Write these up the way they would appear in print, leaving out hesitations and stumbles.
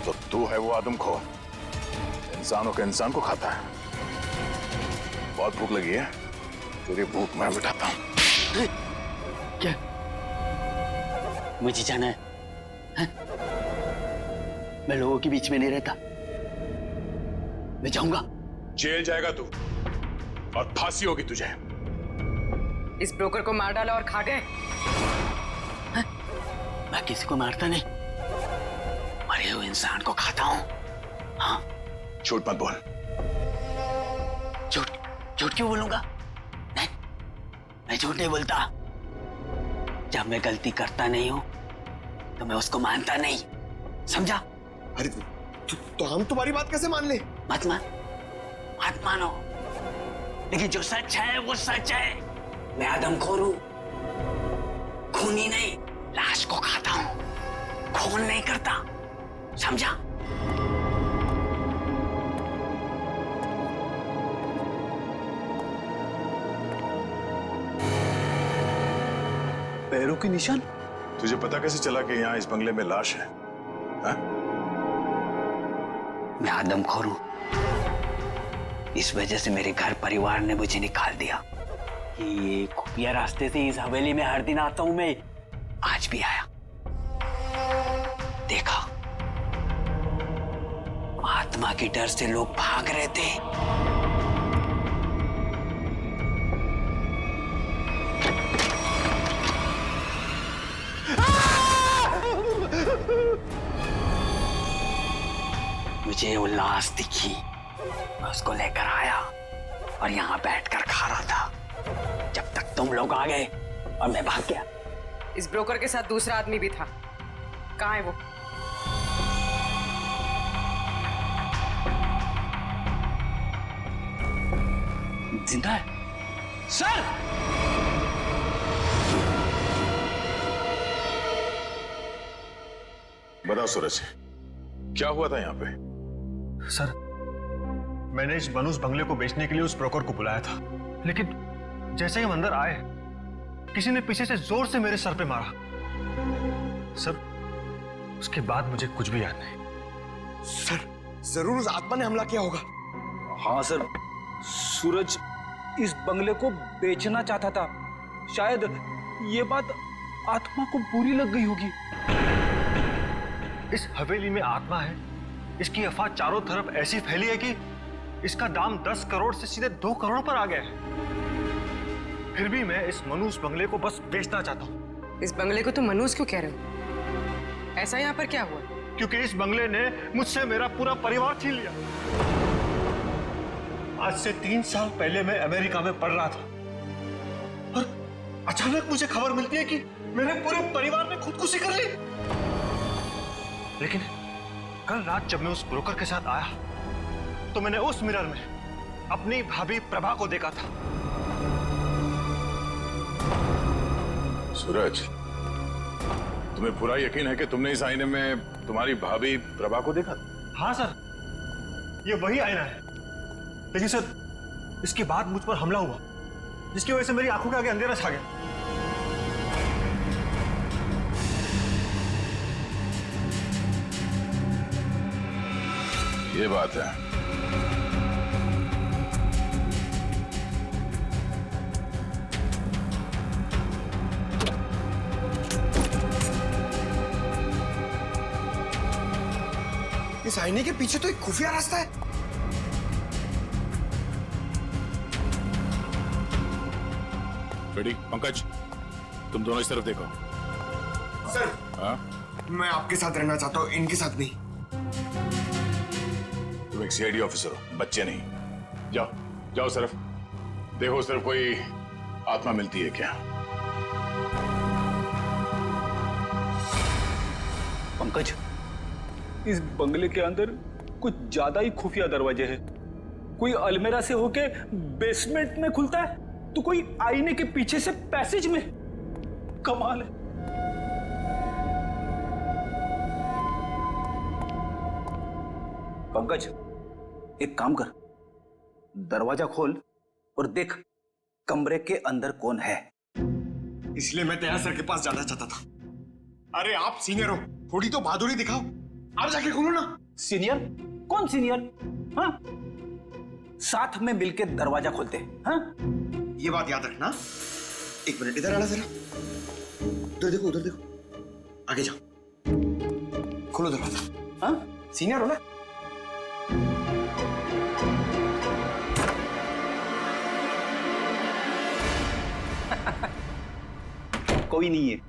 तो तू है वो आदमखोर, इंसानों के इंसान को खाता है। बहुत भूख लगी है, तेरी भूख मैं मिटाता हूं। क्या मुझे जाना है? मैं लोगों के बीच में नहीं रहता, मैं जाऊंगा। जेल जाएगा तू और फांसी होगी तुझे। इस ब्रोकर को मार डाला और खा गए। मैं किसी को मारता नहीं, मरे हुए इंसान को खाता हूं। हाँ, झूठ मत बोल। झूठ झूठ क्यों बोलूंगा? नहीं, मैं झूठ नहीं बोलता। जब मैं गलती करता नहीं हूं तो मैं उसको मानता नहीं, समझा? अरे तो हम तुम्हारी बात कैसे मान ले? मत मानो, लेकिन जो सच है वो सच है। मैं आदमखोर हूं, खूनी नहीं, लाश को खाता हूं, खून नहीं करता, समझा? पैरों के निशान? तुझे पता कैसे चला कि यहाँ इस बंगले में लाश है? हा? मैं आदमखोर हूं, इस वजह से मेरे घर परिवार ने मुझे निकाल दिया। ये खुफिया रास्ते से इस हवेली में हर दिन आता हूं मैं, आज भी आया। देखा, आत्मा के डर से लोग भाग रहे थे। मुझे वो लाश दिखी, मैं उसको लेकर आया और यहाँ बैठकर खा रहा था जब तक तुम लोग आ गए और मैं भाग गया। इस ब्रोकर के साथ दूसरा आदमी भी था, कहाँ है वो? जिंदा है सर। बताओ सूरज, क्या हुआ था यहाँ पे? सर, मैंने इस बनूस बंगले को बेचने के लिए उस ब्रोकर को बुलाया था, लेकिन जैसे ही हम अंदर आए किसी ने पीछे से जोर से मेरे सर पे मारा। सर, उसके बाद मुझे कुछ भी याद नहीं। सर, जरूर उस आत्मा ने हमला किया होगा। हाँ सर, सूरज इस बंगले को बेचना चाहता था। शायद ये बात आत्मा को बुरी लग गई होगी। इस हवेली में आत्मा है, इसकी अफवाह चारों तरफ ऐसी फैली है कि इसका दाम 10 करोड़ से सीधे 2 करोड़ पर आ गया है। फिर भी मैं इस मनूस बंगले को बस बेचना चाहता हूँ। इस बंगले को तुम मनूस क्यों कह रहे हो? ऐसा यहाँ पर क्या हुआ? क्योंकि इस बंगले ने मुझसे मेरा पूरा परिवार छीन लिया। आज से 3 साल पहले मैं अमेरिका में पढ़ रहा था और अचानक मुझे खबर मिलती है कि मेरे पूरे परिवार ने खुदकुशी कर ली। लेकिन कल रात जब मैं उस ब्रोकर के साथ आया तो मैंने उस मिरर में अपनी भाभी प्रभा को देखा था। सूरज, तुम्हें पूरा यकीन है कि तुमने इस आईने में तुम्हारी भाभी प्रभा को देखा? हाँ सर, ये वही आईना है। लेकिन सर, इसके बाद मुझ पर हमला हुआ जिसकी वजह से मेरी आंखों के आगे अंधेरा छा गया। ये बात है। इस आईने के पीछे तो एक खुफिया रास्ता है। रेडी? पंकज, तुम दोनों इस तरफ देखो। सर, हाँ? मैं आपके साथ रहना चाहता हूँ, इनके साथ नहीं। तुम एक सीआईडी ऑफिसर हो, बच्चे नहीं। जाओ जाओ, सिर्फ देखो सिर्फ कोई आत्मा मिलती है क्या। पंकज, इस बंगले के अंदर कुछ ज्यादा ही खुफिया दरवाजे हैं। कोई अलमेरा से होके बेसमेंट में खुलता है तो कोई आईने के पीछे से पैसेज में। कमाल है। पंकज, एक काम कर, दरवाजा खोल और देख कमरे के अंदर कौन है। इसलिए मैं दया सर के पास जाना चाहता था। अरे आप सीनियर हो, थोड़ी तो बहादुरी दिखाओ। आप जाके खोलो ना। सीनियर? कौन सीनियर? हाँ, साथ में मिलके दरवाजा खोलते हैं। हाँ, ये बात याद रखना। एक मिनट इधर आना जरा। उधर देखो, उधर देखो, आगे जाओ, खोलो दरवाजा। हाँ, सीनियर हो ना। कोई नहीं है।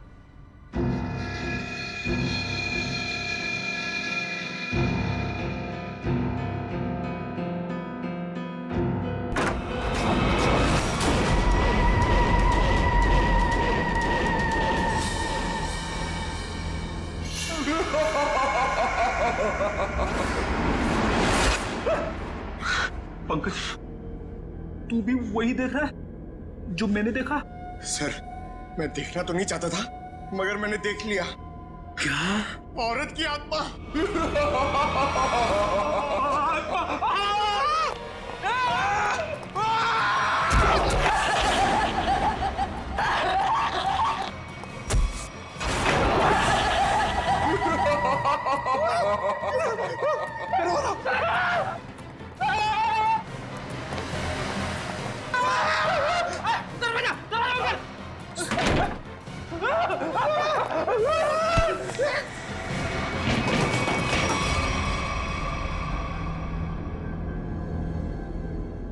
पंकज, तू भी वही देख रहा है जो मैंने देखा? सर, मैं देखना तो नहीं चाहता था, मगर मैंने देख लिया। क्या? औरत की आत्मा।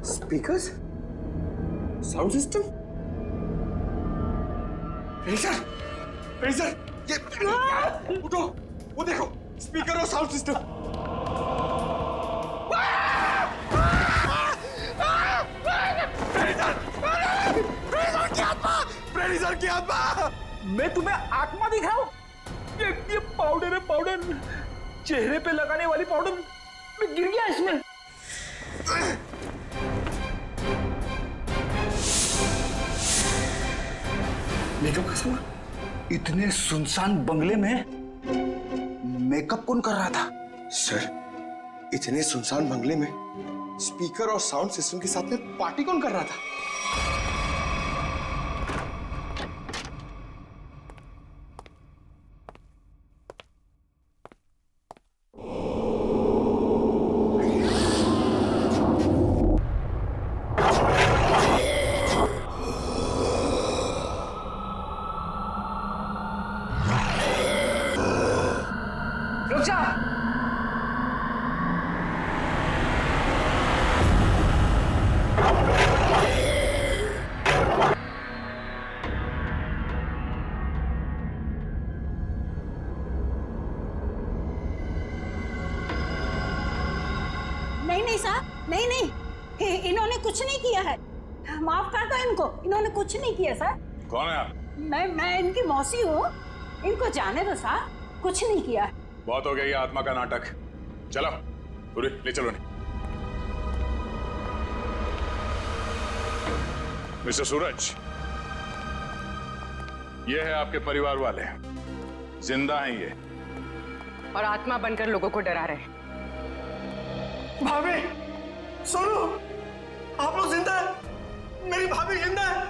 Speakers, sound system, razor, razor, ये उठो, वो देखो, स्पीकर और साउंड सिस्टम। प्रेडिसर की आत्मा। मैं तुम्हें आत्मा दिखाऊं? ये पाउडर है, पाउडर, चेहरे पे लगाने वाली पाउडर। मैं गिर गया इसमें। मेकअप का सामान? इतने सुनसान बंगले में मेकअप कौन कर रहा था? सर, इतने सुनसान बंगले में स्पीकर और साउंड सिस्टम के साथ में पार्टी कौन कर रहा था? रुक जा। नहीं साहब, नहीं, इन्होंने कुछ नहीं किया है। माफ कर दो इनको, इन्होंने कुछ नहीं किया सर। कौन है आप? मैं इनकी मौसी हूँ, इनको जाने दो साहब, कुछ नहीं किया है। बहुत हो गया ये आत्मा का नाटक। चलो पूरी ले चलो। नहीं मिस्टर सूरज, ये है आपके परिवार वाले, जिंदा हैं ये, और आत्मा बनकर लोगों को डरा रहे हैं। भाभी, सोनू, आप लोग जिंदा है? मेरी भाभी जिंदा है?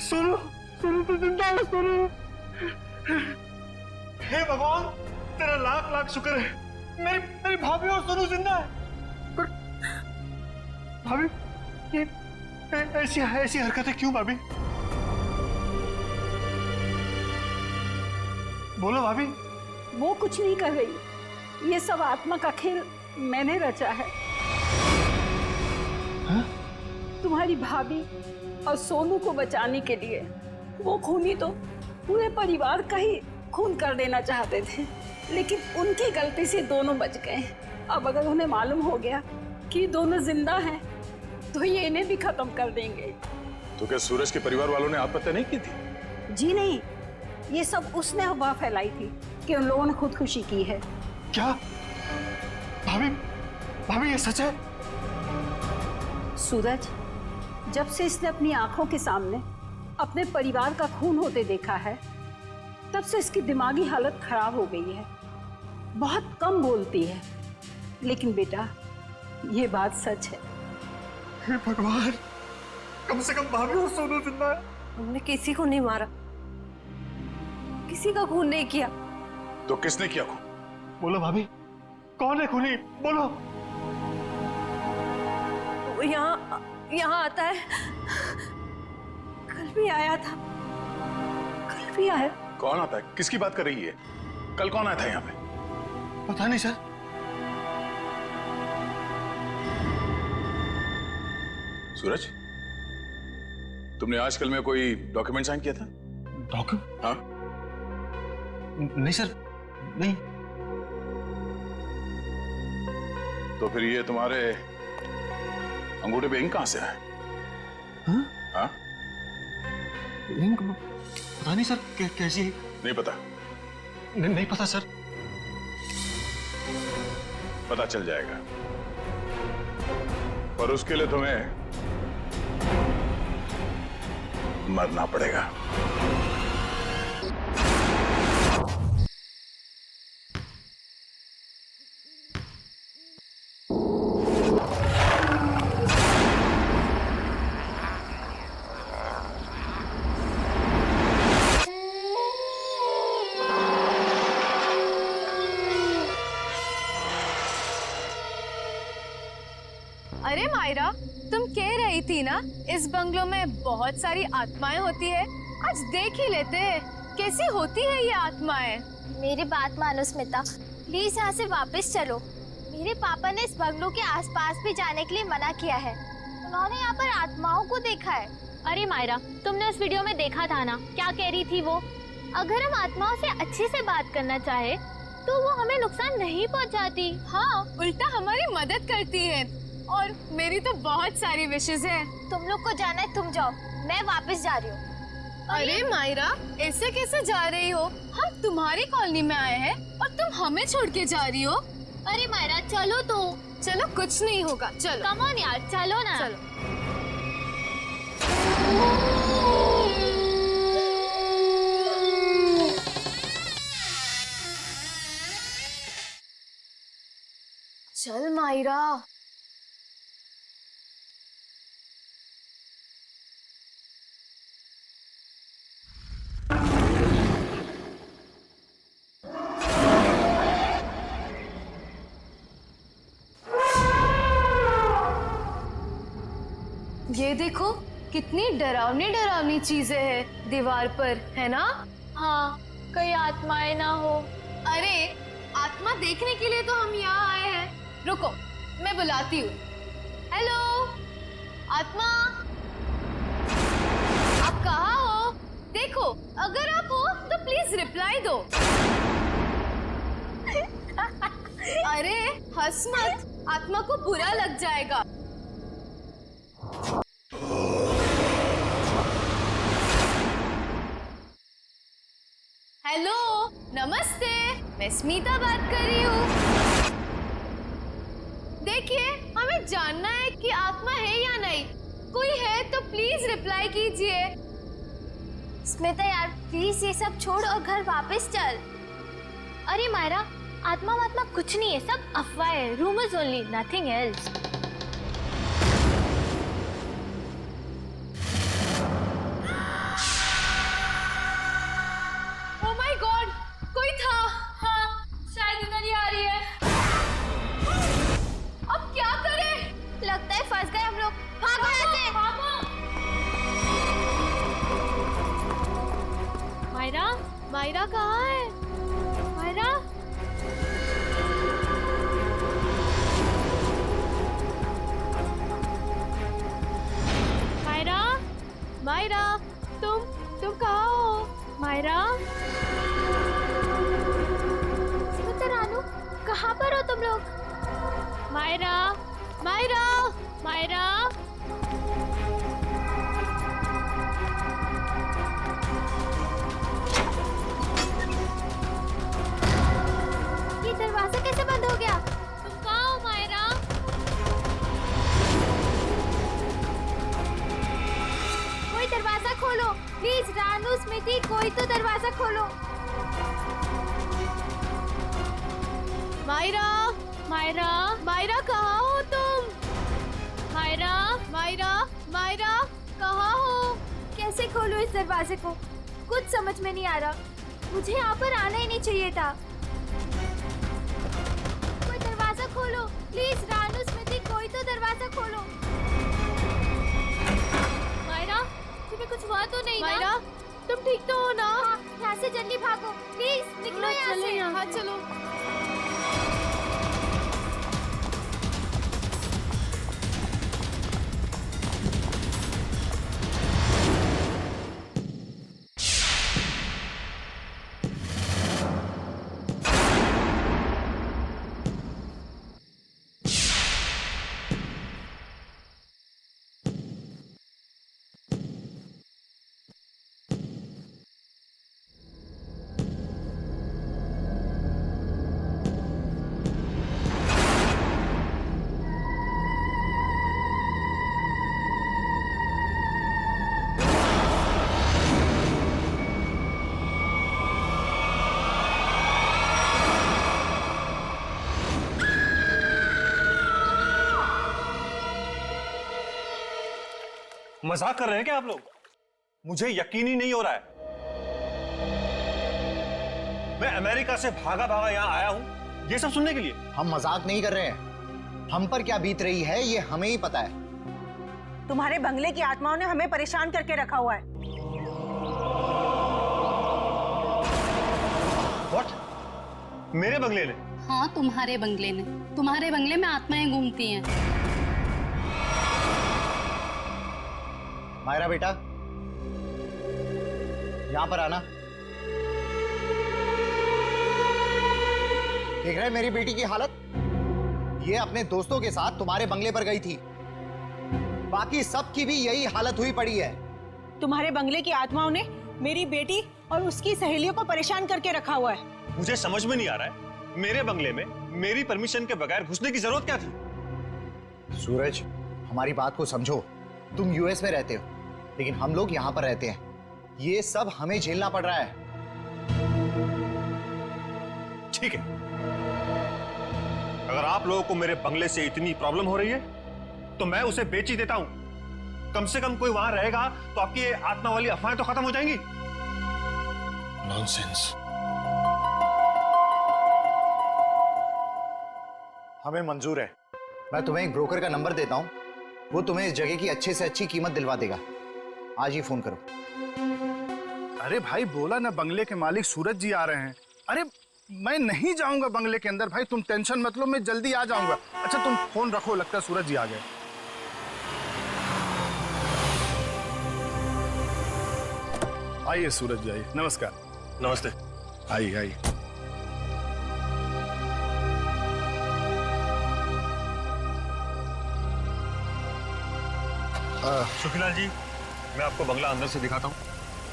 सोनू, सोनू तो जिंदा है, सोनू। हे भगवान, तेरा लाख लाख शुक्र है, मेरी भाभी और सोनू जिंदा है। पर भाभी, ये ऐसी हरकतें क्यों भाभी? बोलो भाभी। वो कुछ नहीं कर रही, ये सब आत्मा का खेल मैंने रचा है। हा? तुम्हारी भाभी और सोनू को बचाने के लिए वो खूनी तो पूरे परिवार का ही खून कर देना चाहते थे, लेकिन उनकी गलती से दोनों बच गए। अब अगर उन्हें मालूम हो गया कि दोनों जिंदा हैं, तो ये इन्हें भी खत्म कर देंगे। तो क्या सूरज के परिवार वालों ने आत्महत्या नहीं की थी? जी नहीं, ये सब उसने अफवाह फैलाई थी कि उन लोगों ने खुदकुशी की है। क्या भाभी, भाभी ये सच है? सूरज, जब से इसने अपनी आंखों के सामने अपने परिवार का खून होते देखा है, तब से इसकी दिमागी हालत खराब हो गई है। बहुत कम बोलती है, लेकिन बेटा ये बात सच है। हे भगवान, कम से कम भाभी और सोनू जिंदा है। हमने किसी को नहीं मारा, किसी का खून नहीं किया। तो किसने किया खून? बोलो भाभी, कौन है खूनी? बोलो। वो यहाँ आता है। कल भी आया था, कल भी आया। कौन आता है? किसकी बात कर रही है? कल कौन आया था यहाँ पे? पता नहीं सर। सूरज, तुमने आजकल में कोई डॉक्यूमेंट साइन किया था? डॉक्यूमेंट? हाँ? नहीं सर, नहीं। तो फिर ये तुम्हारे अंगूठे पे इंक कहां से है? हाँ? हाँ? इंक पता नहीं सर, कैसी है? नहीं पता? नहीं पता सर। पता चल जाएगा, पर उसके लिए तुम्हें मरना पड़ेगा। अरे मायरा, तुम कह रही थी ना इस बंगलों में बहुत सारी आत्माएं होती है। आज देख ही लेते हैं कैसी होती है ये आत्माएं। मेरी बात मानो स्मिता, प्लीज यहाँ से वापस चलो। मेरे पापा ने इस बंगलों के आसपास भी जाने के लिए मना किया है। उन्होंने यहाँ पर आत्माओं को देखा है। अरे मायरा, तुमने उस वीडियो में देखा था ना, क्या कह रही थी वो? अगर हम आत्माओं से अच्छे से बात करना चाहे तो वो हमें नुकसान नहीं पहुँचाती। हाँ, उल्टा हमारी मदद करती है। और मेरी तो बहुत सारी विशेष है। तुम लोग को जाना है, तुम जाओ, मैं वापस जा रही हूँ। अरे मायरा, ऐसे कैसे जा रही हो? हम तुम्हारी कॉलोनी में आए हैं और तुम हमें छोड़ के जा रही हो। अरे मायरा चलो तो। चलो, कुछ नहीं होगा, चलो। कम ऑन यार, चलो ना। चलो। चल मायरा। ये देखो, कितनी डरावनी डरावनी चीजें हैं दीवार पर, है ना? हाँ, कहीं आत्माएं ना हो। अरे, आत्मा देखने के लिए तो हम यहाँ आए हैं। रुको, मैं बुलाती हूँ। हेलो, आत्मा, आप कहाँ हो? देखो, अगर आप हो तो प्लीज रिप्लाई दो। अरे हंस मत, आत्मा को बुरा लग जाएगा। हेलो, नमस्ते, मैं स्मिता बात कर रही हूँ। देखिए, हमें जानना है कि आत्मा है या नहीं। कोई है तो प्लीज रिप्लाई कीजिए। स्मिता यार, प्लीज ये सब छोड़ और घर वापस चल। अरे मायरा, आत्मा वात्मा कुछ नहीं है, सब अफवाह है, rumours only, nothing else. Oh my God, कोई था। हाँ, शायद इधर ही आ रही है। अब क्या करें? लगता है फंस गए हम लोग। भागो यहाँ से। मायरा, मायरा कहाँ है? मायरा, मायरा, मायरा, तुम कहाँ हो? मायरा, स्मिता रानू, कहाँ पर हो तुम लोग? मायरा, मायरा, मायरा, ये दरवाजा कैसे बंद हो गया? तुम कहाँ हो मायरा? कोई दरवाजा खोलो प्लीज। रानू, स्मिति, कोई तो दरवाजा खोलो। मायरा, मायरा, मायरा कहाँ हो तुम? मायरा, मायरा, मायरा कहाँ हो? कैसे खोलूं इस दरवाजे को? कुछ समझ में नहीं आ रहा। मुझे यहाँ पर आना ही नहीं चाहिए था। खोलो प्लीज, रानू स्मृति कोई तो दरवाजा खोलो। मायरा, तुम्हें कुछ हुआ तो नहीं मायरा, ना? तुम ठीक तो हो ना? हाँ, यहाँ से जल्दी भागो प्लीज, निकलो यहाँ से। हाँ चलो। मजाक कर रहे हैं क्या आप लोग? मुझे यकीन ही नहीं हो रहा है। मैं अमेरिका से भागा भागा यहां आया हूं ये सब सुनने के लिए। हम मजाक नहीं कर रहे हैं। हम पर क्या बीत रही है ये हमें ही पता है। तुम्हारे बंगले की आत्माओं ने हमें परेशान करके रखा हुआ है। What? मेरे बंगले ने? हाँ, तुम्हारे बंगले ने। तुम्हारे बंगले में आत्माएं घूमती हैं। मायरा बेटा, यहां पर आना। देख रहे हैं मेरी बेटी की हालत? ये अपने दोस्तों के साथ तुम्हारे बंगले पर गई थी। बाकी सबकी भी यही हालत हुई पड़ी है। तुम्हारे बंगले की आत्माओं ने मेरी बेटी और उसकी सहेलियों को परेशान करके रखा हुआ है। मुझे समझ में नहीं आ रहा है, मेरे बंगले में मेरी परमिशन के बगैर घुसने की जरूरत क्या थी? सूरज, हमारी बात को समझो। तुम यूएस में रहते हो, लेकिन हम लोग यहां पर रहते हैं। ये सब हमें झेलना पड़ रहा है। ठीक है, अगर आप लोगों को मेरे बंगले से इतनी प्रॉब्लम हो रही है तो मैं उसे बेच ही देता हूं। कम से कम कोई वहां रहेगा तो आपकी ये आत्मा वाली अफवाहें तो खत्म हो जाएंगी। नॉनसेंस। हमें मंजूर है। मैं तुम्हें एक ब्रोकर का नंबर देता हूं, वो तुम्हें इस जगह की अच्छे से अच्छी कीमत दिलवा देगा। आज ही फोन करो। अरे भाई, बोला ना बंगले के मालिक सूरज जी आ रहे हैं। अरे मैं नहीं जाऊंगा बंगले के अंदर भाई, तुम टेंशन मत लो, मैं जल्दी आ जाऊंगा। अच्छा तुम फोन रखो, लगता है सूरज जी आ गए। आइए सूरज जी, आइए। नमस्कार। नमस्ते। आइए आइए। सुखीलाल जी, मैं आपको बंगला अंदर से दिखाता हूँ,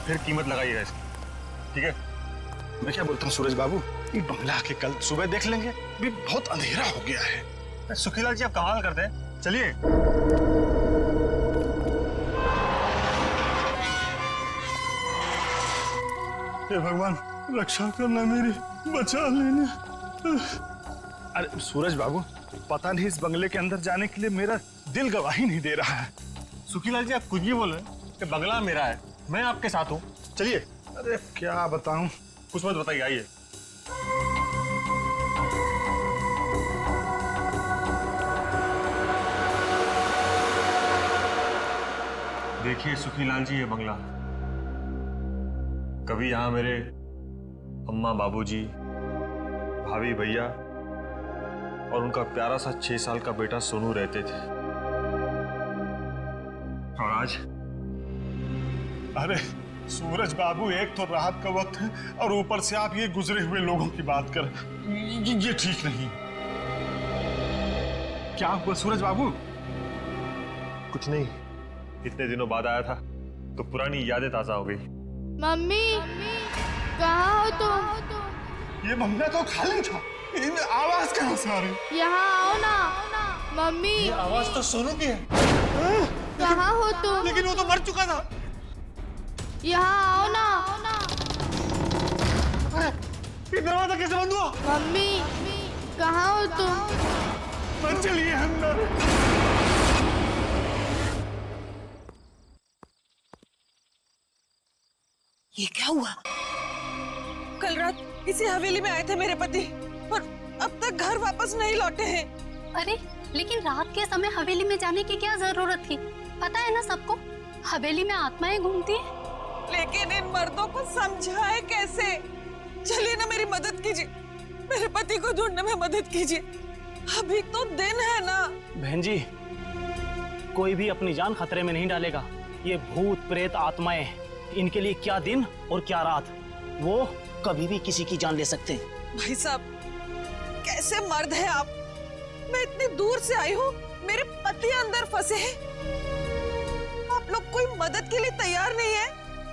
फिर कीमत लगाइएगा इसकी, ठीक है? मैं क्या बोलता हूँ सूरज बाबू, ये बंगला आके कल सुबह देख लेंगे, अभी बहुत अंधेरा हो गया है। सुखीलाल जी, आप कमाल करते हैं, चलिए। हे भगवान, रक्षा करना मेरी, बचा लेना। अरे सूरज बाबू, पता नहीं इस बंगले के अंदर जाने के लिए मेरा दिल गवाही नहीं दे रहा है। सुखीलाल जी, आप कुछ भी बोल रहे हैं कि बंगला मेरा है, मैं आपके साथ हूँ, चलिए। अरे क्या बताऊं, कुछ मत बताइए, आइए। देखिए सुखीलाल जी, ये बंगला, कभी यहाँ मेरे अम्मा, बाबूजी, भाभी, भैया और उनका प्यारा सा 6 साल का बेटा सोनू रहते थे। और आज? अरे सूरज बाबू, एक तो रात का वक्त है और ऊपर से आप ये गुजरे हुए लोगों की बात कर, ये ठीक नहीं। क्या हुआ सूरज बाबू? कुछ नहीं, इतने दिनों बाद आया था तो पुरानी यादें ताजा हो गई। मम्मी, कहाँ हो तुम? ये बंगला तो खाली था, इन आवाज कहाँ से आ रही? यहाँ आओ ना। मम्मी, ये आवाज तो सोनू की है। कहाँ हो तुम? लेकिन वो तो मर चुका था। यहाँ आओ ना। ये दरवाजा कैसे बंद हुआ? मम्मी, कहाँ हो तुम? मत चलिए अंदर। ये क्या हुआ? कल रात इसी हवेली में आए थे मेरे पति और अब तक घर वापस नहीं लौटे हैं। अरे लेकिन रात के समय हवेली में जाने की क्या जरूरत थी? पता है ना सबको, हवेली में आत्माएं घूमती हैं। लेकिन इन मर्दों को समझाए कैसे? चलिए ना, मेरी मदद कीजिए, मेरे पति को ढूंढने में मदद कीजिए। अभी तो दिन है ना। बहन जी, कोई भी अपनी जान खतरे में नहीं डालेगा। ये भूत प्रेत आत्माएं, इनके लिए क्या दिन और क्या रात, वो कभी भी किसी की जान ले सकते हैं। भाई साहब, कैसे मर्द है आप? मैं इतनी दूर से आई हूँ, मेरे पति अंदर फंसे हैं, आप लोग कोई मदद के लिए तैयार नहीं है?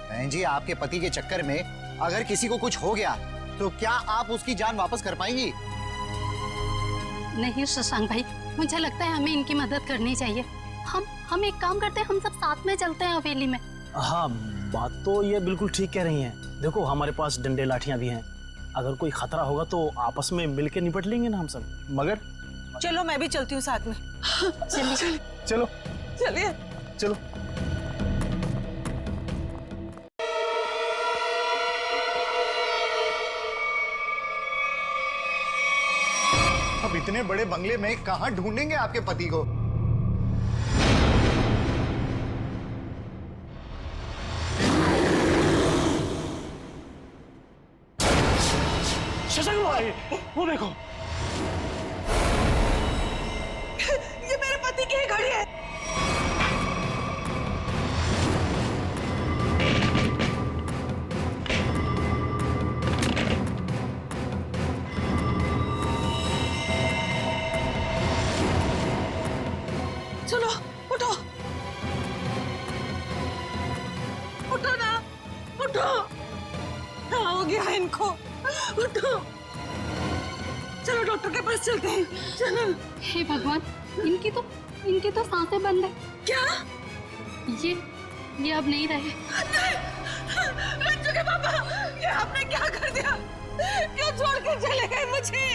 बहन जी, आपके पति के चक्कर में अगर किसी को कुछ हो गया तो क्या आप उसकी जान वापस कर पाएंगी? नहीं शशांक भाई, मुझे लगता है हमें इनकी मदद करनी चाहिए। हम एक काम करते हैं, हम सब साथ में चलते हैं हवेली में। हाँ, बात तो ये बिल्कुल ठीक कह रही हैं। देखो, हमारे पास डंडे लाठियां भी हैं, अगर कोई खतरा होगा तो आपस में मिलकर निपट लेंगे ना हम सब। मगर चलो, मैं भी चलती हूँ साथ में। चलिए चलो चलिए चलो। अब इतने बड़े बंगले में कहाँ ढूंढेंगे आपके पति को? शशांक भाई, वो देखो, ये मेरे पति की ही घड़ी है। चलो उठो, उठो ना, उठो। क्या हो गया इनको? उठो, चलो डॉक्टर के पास चलते हैं। चलो। हे भगवान, इनकी तो सांसें बंद है। क्या? ये अब नहीं रहे। रंजू के पापा, ये आपने क्या कर दिया? क्यों छोड़ के चले गए मुझे?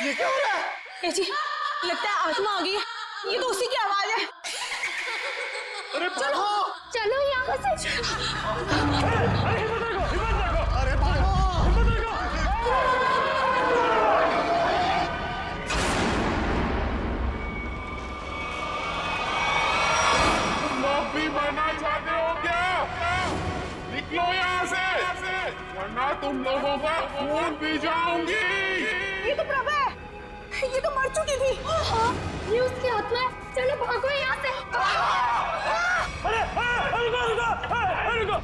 ये क्या हो रहा है? ए जी, लगता है आत्मा आ गई है। ये तो उसी की आवाज है। अरे चलो चलो यहाँ से। अरे भागो! माफी मांगना चाहते हो क्या? निकलो यहाँ से, वरना तुम लोगों का खून पी जाऊंगी। ये तो प्रभा है, ये तो मर चुकी थी। हाँ, ये उसकी आत्मा है। चलो भागो यहाँ से। रुको।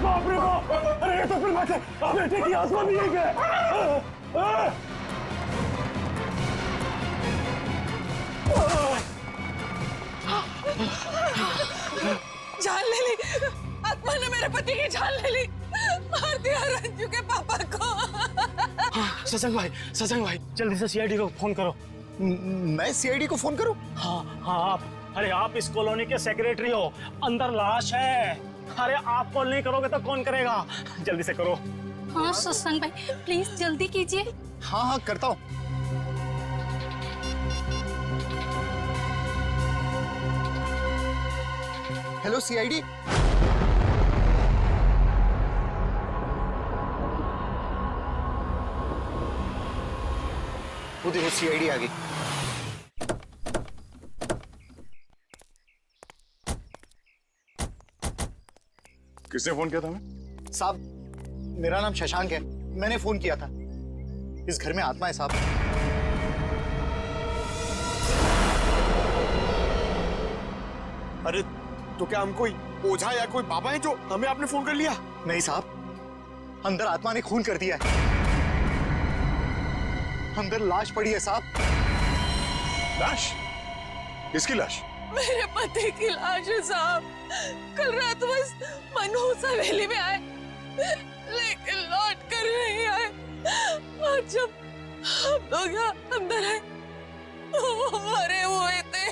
बाप रे बाप! अरे ये तो फिर बात है, बेटे की आत्मा भी है क्या? जान ले ली, आत्मा ने मेरे पति की जान ले ली, मार दिया रंजू के पापा को। शशांक भाई, जल्दी से सीआईडी को फोन करो। मैं सीआईडी को फोन करूं? हाँ आप। अरे आप इस कॉलोनी के सेक्रेटरी हो, अंदर लाश है। अरे आप कॉल नहीं करोगे तो कौन करेगा? जल्दी से करो। हाँ शशांक भाई, प्लीज जल्दी कीजिए। हाँ करता हूँ। Hello CID. वो देखो सीआईडी आ गई। किसने फोन किया था हमें? साहब, मेरा नाम शशांक है, मैंने फोन किया था। इस घर में आत्मा है साहब। अरे तो क्या हम कोई ओझा या कोई बाबा है जो हमें आपने फोन कर लिया? नहीं साहब, अंदर आत्मा ने खून कर दिया है। अंदर लाश पड़ी है साहब। लाश? किसकी लाश? मेरे पति की लाश है साहब। कल रात बस मनहूस हवेली में आए, लेकिन लौट कर नहीं आए। और जब हम लोग यहाँ अंदर आए, वो मरे हुए थे।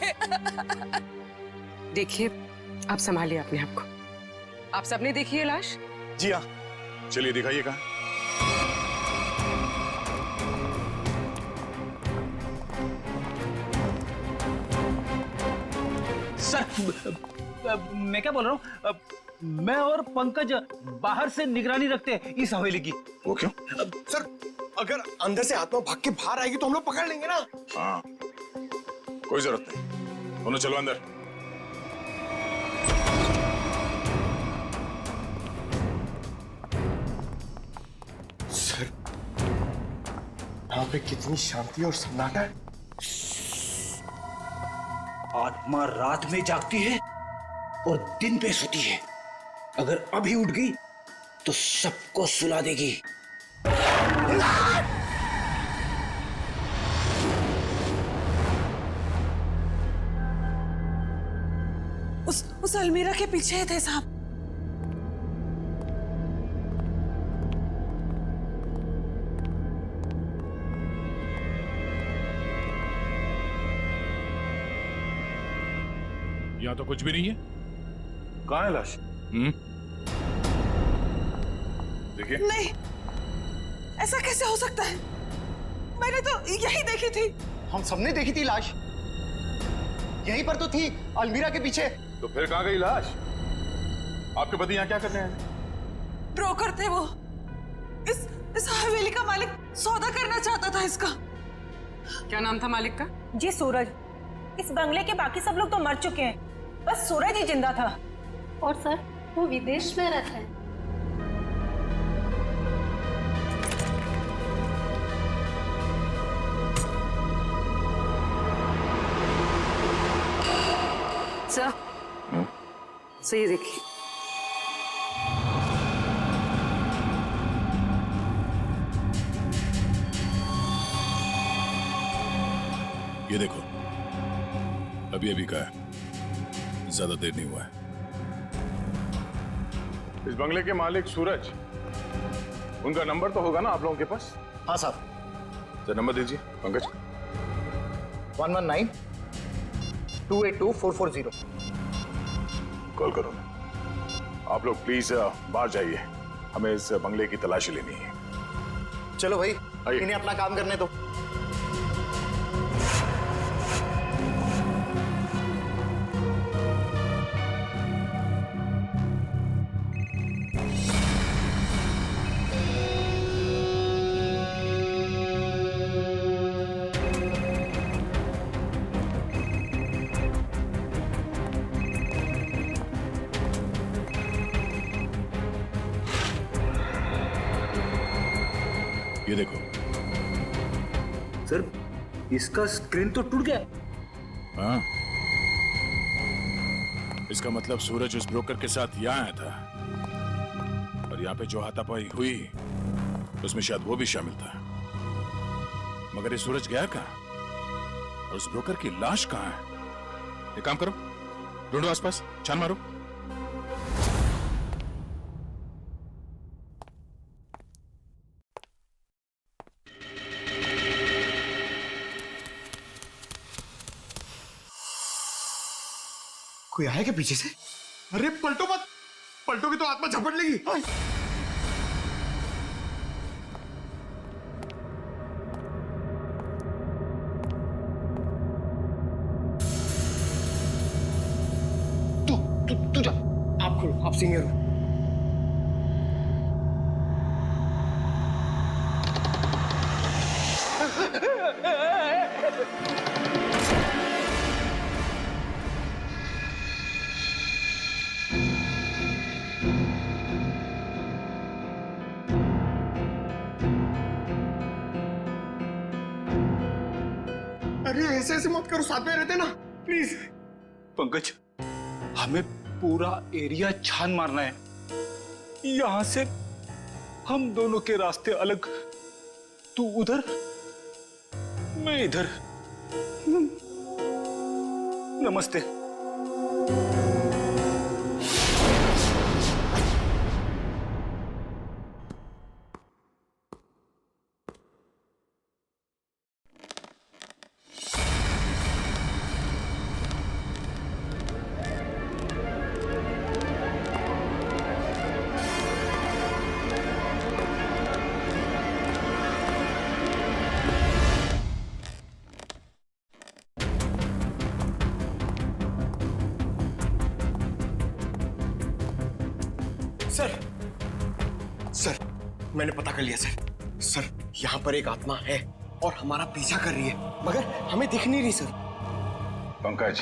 देखिए, आप संभालिए अपने आप को। आप सबने देखी है लाश? जी हाँ। चलिए दिखाइए कहाँ। सर मैं क्या बोल रहा हूँ, मैं और पंकज बाहर से निगरानी रखते हैं इस हवेली की। वो क्यों? सर अगर अंदर से आत्मा भाग के बाहर आएगी तो हम लोग पकड़ लेंगे ना। हाँ, कोई जरूरत नहीं, दोनों चलो अंदर। सर यहाँ पे कितनी शांति और सन्नाटा है। आत्मा रात में जागती है और दिन पे सोती है। अगर अभी उठ गई तो सबको सुला देगी। उस अलमीरा के पीछे थे साहब। यहाँ तो कुछ भी नहीं है। कहाँ है लाश? देखिए। नहीं, ऐसा कैसे हो सकता है? मैंने तो यही देखी थी। हम सबने देखी थी लाश, यहीं पर तो थी, अलमीरा के पीछे। तो फिर कहाँ गई लाश? आपके पति यहाँ क्या करने आए? ब्रोकर थे वो। इस हवेली का मालिक सौदा करना चाहता था इसका। क्या नाम था मालिक का? जी सूरज। इस बंगले के बाकी सब लोग तो मर चुके हैं, बस सूरज ही जिंदा था। और सर वो विदेश में रहता है। सही देखिए। ये देखो, अभी अभी का है, ज्यादा देर नहीं हुआ है। इस बंगले के मालिक सूरज, उनका नंबर तो होगा ना आप लोगों के पास? हाँ साहब। तो नंबर दीजिए पंकज। 119-282-440। कॉल करो। आप लोग प्लीज बाहर जाइए, हमें इस बंगले की तलाशी लेनी है। चलो भाई, इन्हें अपना काम करने दो। ये देखो। सर इसका स्क्रीन तो टूट गया। हाँ, इसका मतलब सूरज उस ब्रोकर के साथ यहाँ आया था और यहाँ पे जो हाथापाई हुई उसमें शायद वो भी शामिल था। मगर ये सूरज गया कहाँ और उस ब्रोकर की लाश कहाँ है? एक काम करो, ढूंढो आसपास, छान मारो। कोई आया क्या पीछे से? अरे पलटो मत, पलटोगे तो आत्मा झपट लेगी। तू जा, आप खोलो, आप सीनियर हो। अरे ऐसे मत करो, साथ में रहते ना प्लीज। पंकज, हमें पूरा एरिया छान मारना है। यहां से हम दोनों के रास्ते अलग, तू उधर मैं इधर। नमस्ते। मैंने पता कर लिया सर। सर यहाँ पर एक आत्मा है और हमारा पीछा कर रही है, मगर हमें दिख नहीं रही सर। पंकज,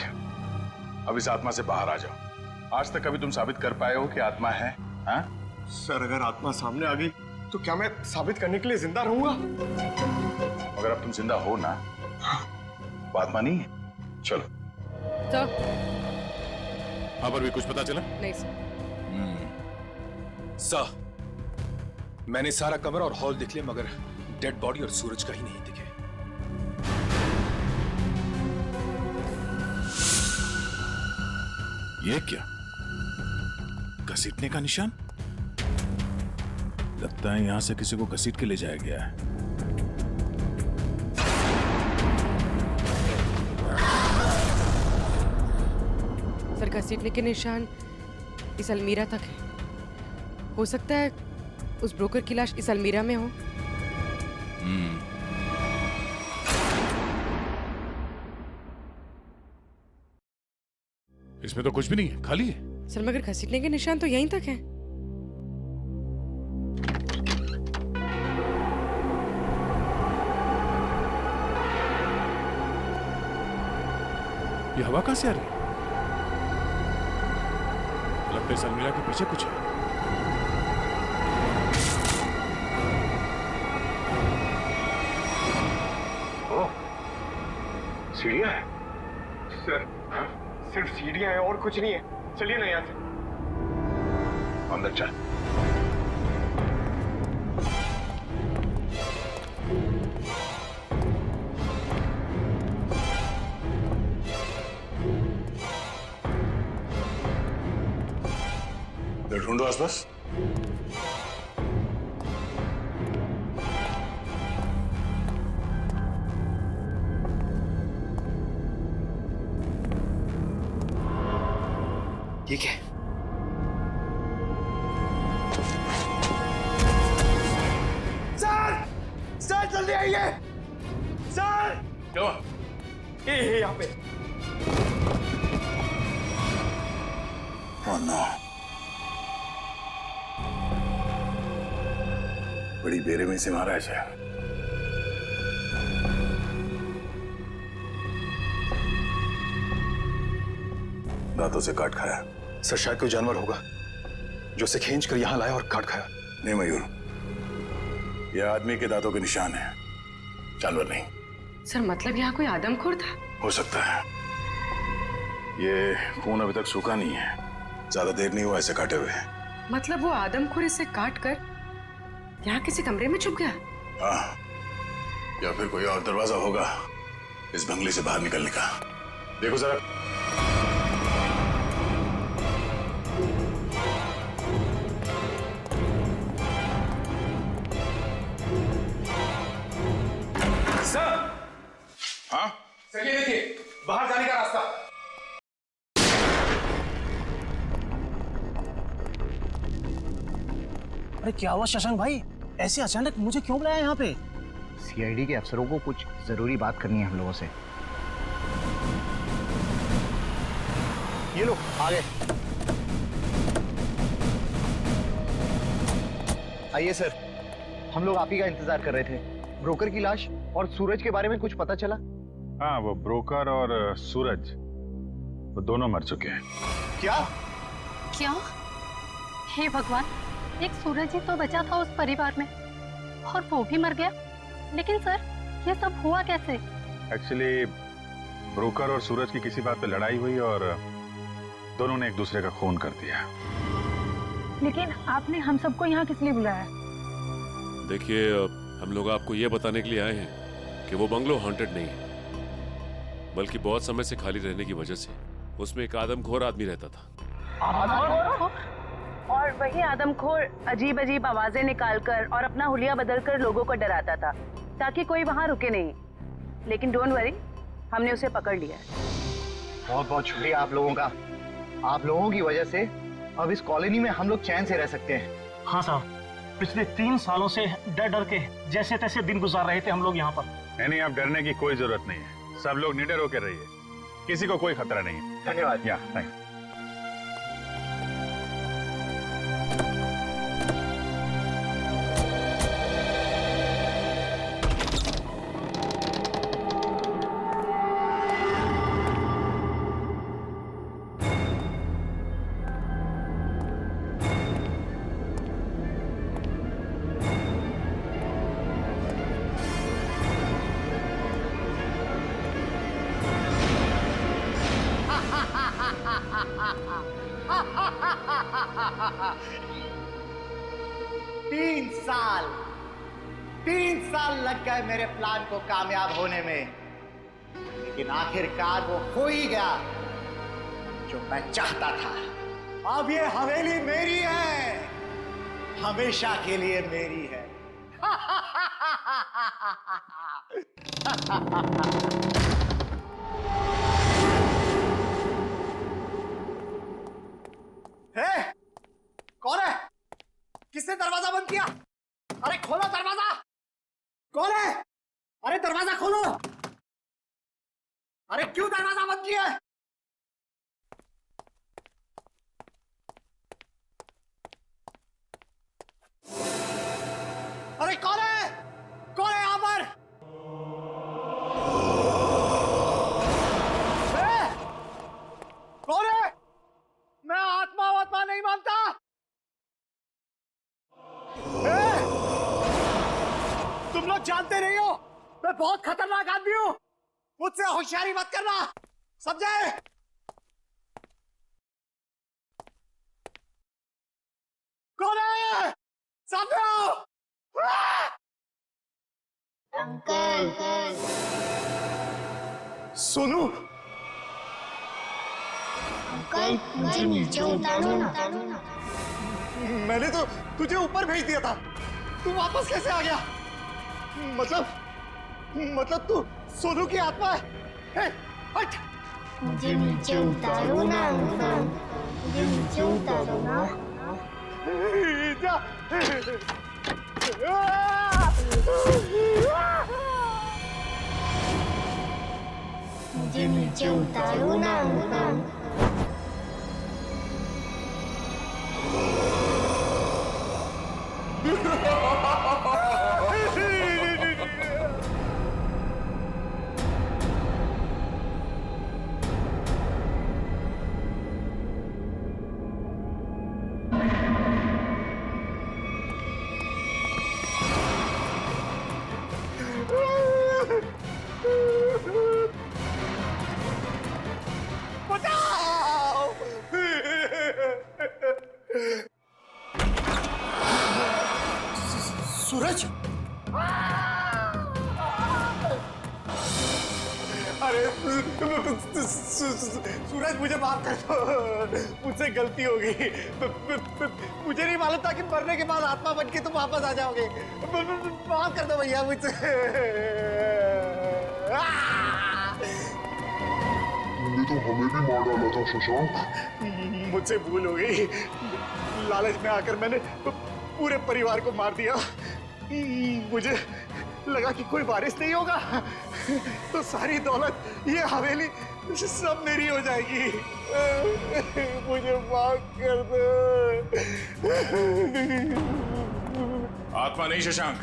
अब इस आत्मा से बाहर आ जाओ। आज तक कभी तुम साबित कर पाए हो कि आत्मा है? हाँ? सर अगर आत्मा सामने आ गई तो क्या मैं साबित करने के लिए जिंदा रहूंगा? अगर अब तुम जिंदा हो ना, वो आत्मा नहीं है। चलो। तो हाँ, पर भी कुछ पता चला? नहीं सर। सर, मैंने सारा कमरा और हॉल देख लिया, मगर डेड बॉडी और सूरज कहीं नहीं दिखे। ये क्या? घसीटने का निशान? लगता है यहां से किसी को घसीट के ले जाया गया है। सर, घसीटने के निशान इस अलमीरा तक है। हो सकता है उस ब्रोकर की लाश इस अलमीरा में हो। इसमें तो कुछ भी नहीं है, खाली है। सर, मगर घसीटने के निशान तो यहीं तक है। ये हवा कहां से आ रही है? लगता है इस अलमीरा के पीछे कुछ है। सीढ़ियां है सर। सिर्फ सीढ़ियां हैं और कुछ नहीं है। चलिए ना यहाँ से। अंदर चल। ढूंढो आसपास। ये क्या है? सर! सर जल्दी आइए! सर! क्या? ये यहाँ पे। Oh no! बड़ी बेरहमी से मारा है। दांतों से काट खाया। सर, शायद कोई जानवर होगा जो उसे खींच कर यहां लाया और काट खाया। नहीं मयूर, यह आदमी के दांतों के निशान है, जानवर नहीं। सर, मतलब यहाँ कोई आदमखोर था? हो सकता है। ये खून अभी तक सूखा नहीं है, ज्यादा देर नहीं हुआ ऐसे काटे हुए। मतलब वो आदमखोर इसे काट कर यहाँ किसी कमरे में छुप गया? हाँ, या फिर कोई और दरवाजा होगा इस बंगले से बाहर निकलने का। देखो जरा। सर! हाँ? सर, ये देखिए, बाहर जाने का रास्ता। अरे क्या हुआ शशांक भाई? ऐसे अचानक मुझे क्यों बुलाया यहाँ पे? सीआईडी के अफसरों को कुछ जरूरी बात करनी है हम लोगों से। ये लो, आ गए। आइए सर, हम लोग आप ही का इंतजार कर रहे थे। ब्रोकर की लाश और सूरज के बारे में कुछ पता चला? हाँ, वो ब्रोकर और सूरज, वो दोनों मर चुके हैं। क्या? क्या? हे भगवान, एक सूरज ही तो बचा था उस परिवार में और वो भी मर गया। लेकिन सर, ये सब हुआ कैसे? एक्चुअली ब्रोकर और सूरज की किसी बात पे लड़ाई हुई और दोनों ने एक दूसरे का खून कर दिया। लेकिन आपने हम सबको यहाँ किस लिए बुलाया? देखिए, हम लोग आपको ये बताने के लिए आए हैं कि वो बंगलो हॉन्टेड नहीं है, बल्कि बहुत समय से खाली रहने की वजह से उसमें एक आदमखोर आदमी रहता था। आदमखोर? और वही आदमखोर अजीब अजीब आवाजें निकालकर और अपना हुलिया बदलकर लोगों को डराता था ताकि कोई वहां रुके नहीं। लेकिन डोंट वरी, हमने उसे पकड़ लिया है। बहुत बहुत शुक्रिया आप लोगों का। आप लोगों की वजह से अब इस कॉलोनी में हम लोग चैन से रह सकते हैं। हाँ साहब, पिछले 3 सालों से डर डर के जैसे तैसे दिन गुजार रहे थे हम लोग यहाँ पर। नहीं, आप डरने की कोई जरूरत नहीं है। सब लोग निडर होकर रहिए, किसी को कोई खतरा नहीं है। धन्यवाद। या थैंक। तीन साल लग गए मेरे प्लान को कामयाब होने में, लेकिन आखिरकार वो हो ही गया जो मैं चाहता था। अब ये हवेली मेरी है, हमेशा के लिए मेरी है। कौन है? किसने दरवाजा बंद किया? अरे खोलो दरवाजा! कौन है? अरे दरवाजा खोलो! अरे क्यों दरवाजा बंद किया है? अरे कौन है? कौन है यहां पर? कौन है? मैं आत्मा नहीं मानता। तुम लोग जानते नहीं हो मैं बहुत खतरनाक आदमी हूं, मुझसे होशियारी मत करना, समझे? कौन है? सामने आओ। अंकल। सोनू, अंकल मुझे नीचे उतारो ना। मैंने तो तुझे ऊपर भेज दिया था, तू वापस कैसे आ गया? मतलब तू सोनू की आत्मा है? हट! मुझे नीचे उतारो ना अंकल, मुझे नीचे उतारो ना। जा! मुझे नीचे उतारो ना अंकल। सूरज? अरे सूरज मुझे माफ कर दो, मुझसे गलती हो गई। मुझे नहीं मालूम था कि मरने के बाद आत्मा बन के तुम वापस आ जाओगे। माफ कर दो भैया मुझसे। तुमने तो हमें भी मार डाला था शशांक। मुझसे भूल हो गई, लालच में आकर मैंने पूरे परिवार को मार दिया। मुझे लगा कि कोई वारिस नहीं होगा तो सारी दौलत, ये हवेली सब मेरी हो जाएगी। मुझे माफ कर दो। आत्मा नहीं शशांक,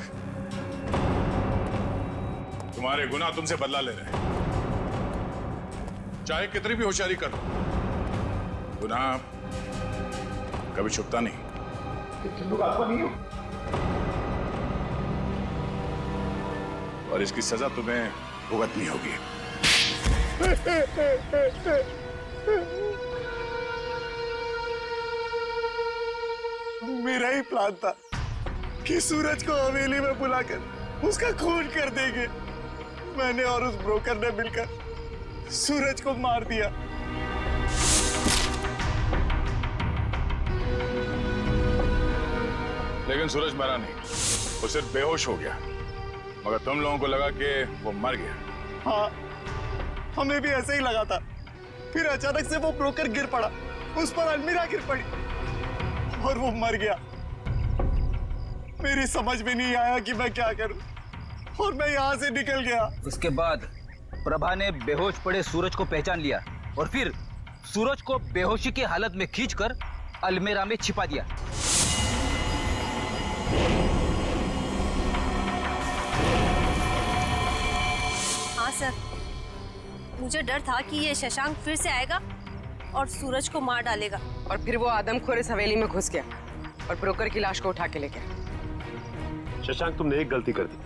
तुम्हारे गुनाह तुमसे बदला ले रहे हैं। चाहे कितनी भी होशियारी करो, गुनाह कभी छुपता नहीं। तुम लोग आत्मा नहीं हो और इसकी सजा तुम्हें भुगतनी होगी। मेरा ही प्लान था कि सूरज को हवेली में बुलाकर उसका खून कर देंगे। मैंने और उस ब्रोकर ने मिलकर सूरज को मार दिया। लेकिन सूरज मरा नहीं, वो सिर्फ बेहोश हो गया, मगर तुम लोगों को लगा कि वो मर गया। हाँ, हमें भी ऐसे ही लगा था। फिर अचानक से वो ब्रोकर गिर पड़ा, उस पर अलमीरा गिर पड़ी और वो मर गया। मेरी समझ में नहीं आया कि मैं क्या करूं और मैं यहाँ से निकल गया। उसके बाद प्रभा ने बेहोश पड़े सूरज को पहचान लिया और फिर सूरज को बेहोशी की हालत में खींचकर अलमीरा में छिपा दिया। हाँ सर, मुझे डर था कि ये शशांक फिर से आएगा और सूरज को मार डालेगा। और फिर वो आदमखोर इस हवेली में घुस गया और ब्रोकर की लाश को उठा के ले गया। शशांक, तुमने एक गलती कर दी।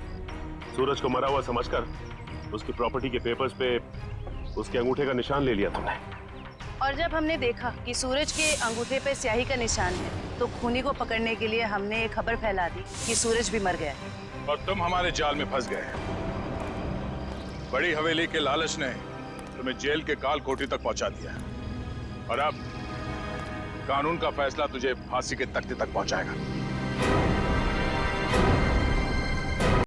सूरज को मरा हुआ समझकर उसकी प्रॉपर्टी के पेपर्स पे उसके अंगूठे का निशान ले लिया तुमने। और जब हमने देखा कि सूरज के अंगूठे पे स्याही का निशान है तो खूनी को पकड़ने के लिए हमने एक खबर फैला दी कि सूरज भी मर गया है। और तुम हमारे जाल में फंस गए। बड़ी हवेली के लालच ने तुम्हें जेल के काल कोठरी तक पहुंचा दिया और अब कानून का फैसला तुझे फांसी के तख्ते तक पहुंचाएगा।